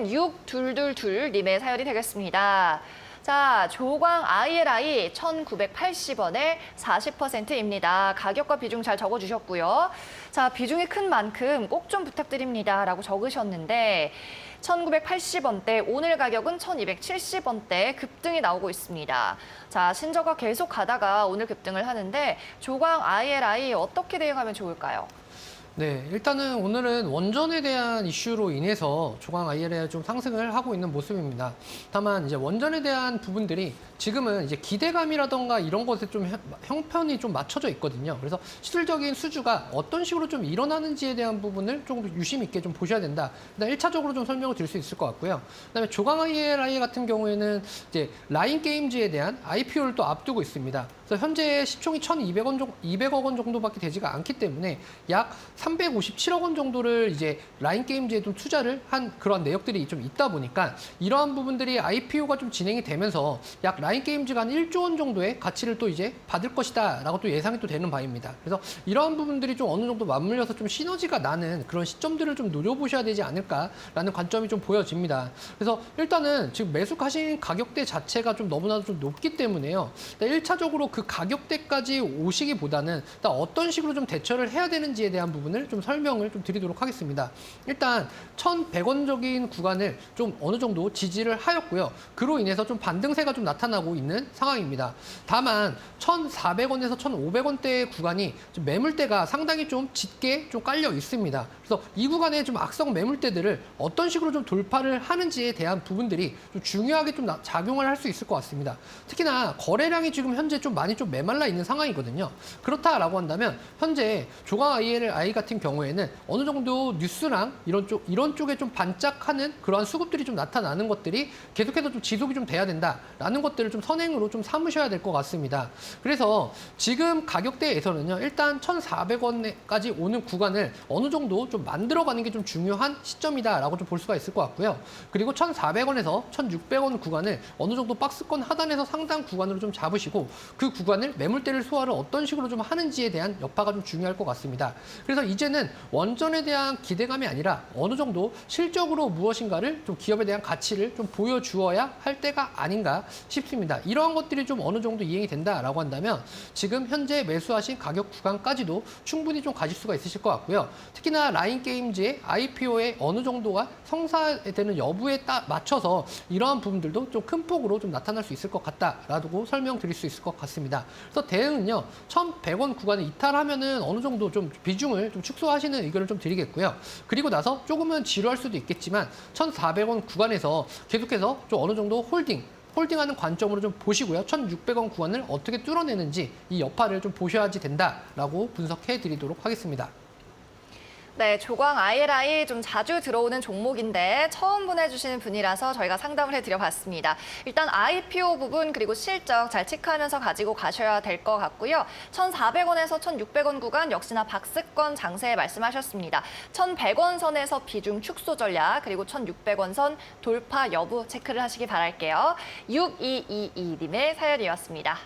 6222님의 사연이 되겠습니다. 자, 조광 ILI 1,980원에 40%입니다. 가격과 비중 잘 적어주셨고요. 자, 비중이 큰 만큼 꼭 좀 부탁드립니다. 라고 적으셨는데 1,980원대, 오늘 가격은 1,270원대 급등이 나오고 있습니다. 자, 신저가 계속 가다가 오늘 급등을 하는데 조광 ILI 어떻게 대응하면 좋을까요? 네, 일단은 오늘은 원전에 대한 이슈로 인해서 조강 ILA가 좀 상승을 하고 있는 모습입니다. 다만 이제 원전에 대한 부분들이 지금은 이제 기대감이라던가 이런 것에 좀 형편이 좀 맞춰져 있거든요. 그래서 실질적인 수주가 어떤 식으로 좀 일어나는지에 대한 부분을 조금 유심 있게 좀 보셔야 된다. 일단 1차적으로 좀 설명을 드릴 수 있을 것 같고요. 그다음에 조강 ILI 같은 경우에는 이제 라인 게임즈에 대한 IPO를 또 앞두고 있습니다. 그래서 현재 시총이 200억 원 정도밖에 되지가 않기 때문에 약 357억 원 정도를 이제 라인 게임즈에 좀 투자를 한 그런 내역들이 좀 있다 보니까 이러한 부분들이 IPO가 좀 진행이 되면서 약 라인 게임즈가 한 1조 원 정도의 가치를 또 이제 받을 것이다라고 또 예상이 또 되는 바입니다. 그래서 이러한 부분들이 좀 어느 정도 맞물려서 좀 시너지가 나는 그런 시점들을 좀 노려보셔야 되지 않을까라는 관점이 좀 보여집니다. 그래서 일단은 지금 매수하신 가격대 자체가 좀 너무나도 좀 높기 때문에요. 1차적으로 그 가격대까지 오시기보다는 일단 어떤 식으로 좀 대처를 해야 되는지에 대한 부분을 좀 설명을 좀 드리도록 하겠습니다. 일단 1,100원적인 구간을 좀 어느 정도 지지를 하였고요. 그로 인해서 좀 반등세가 좀 나타나고 있는 상황입니다. 다만 1,400원에서 1,500원대의 구간이 좀 매물대가 상당히 좀 짙게 좀 깔려 있습니다. 그래서 이 구간에 좀 악성 매물대들을 어떤 식으로 좀 돌파를 하는지에 대한 부분들이 좀 중요하게 좀 작용을 할 수 있을 것 같습니다. 특히나 거래량이 지금 현재 좀 많이 좀 메말라 있는 상황이거든요. 그렇다라고 한다면 현재 조강 ILI 같은 경우에는 어느 정도 뉴스랑 이런 쪽에 좀 반짝하는 그러한 수급들이 좀 나타나는 것들이 계속해서 좀 지속이 좀 돼야 된다라는 것들을 좀 선행으로 좀 삼으셔야 될 것 같습니다. 그래서 지금 가격대에서는요, 일단 1,400원까지 오는 구간을 어느 정도 좀 만들어가는 게 좀 중요한 시점이다라고 좀 볼 수가 있을 것 같고요. 그리고 1,400원에서 1,600원 구간을 어느 정도 박스권 하단에서 상단 구간으로 좀 잡으시고 그 구간을 매물대를 소화를 어떤 식으로 좀 하는지에 대한 여파가 좀 중요할 것 같습니다. 그래서 이제는 원전에 대한 기대감이 아니라 어느 정도 실적으로 무엇인가를 좀 기업에 대한 가치를 좀 보여주어야 할 때가 아닌가 싶습니다. 이러한 것들이 좀 어느 정도 이행이 된다라고 한다면 지금 현재 매수하신 가격 구간까지도 충분히 좀 가질 수가 있으실 것 같고요. 특히나 라인 게임즈의 IPO의 어느 정도가 성사되는 여부에 맞춰서 이러한 부분들도 좀 큰 폭으로 좀 나타날 수 있을 것 같다라고 설명드릴 수 있을 것 같습니다. 그래서 대응은요, 1,100원 구간을 이탈하면은 어느 정도 좀 비중을 좀 축소하시는 의견을 좀 드리겠고요. 그리고 나서 조금은 지루할 수도 있겠지만 1,400원 구간에서 계속해서 좀 어느 정도 홀딩하는 관점으로 좀 보시고요. 1,600원 구간을 어떻게 뚫어내는지 이 여파를 좀 보셔야지 된다라고 분석해 드리도록 하겠습니다. 네, 조광 ILI 좀 자주 들어오는 종목인데 처음 보내주시는 분이라서 저희가 상담을 해드려봤습니다. 일단 IPO 부분 그리고 실적 잘 체크하면서 가지고 가셔야 될 것 같고요. 1,400원에서 1,600원 구간 역시나 박스권 장세 말씀하셨습니다. 1,100원 선에서 비중 축소 전략 그리고 1,600원 선 돌파 여부 체크를 하시기 바랄게요. 6222님의 사연이었습니다.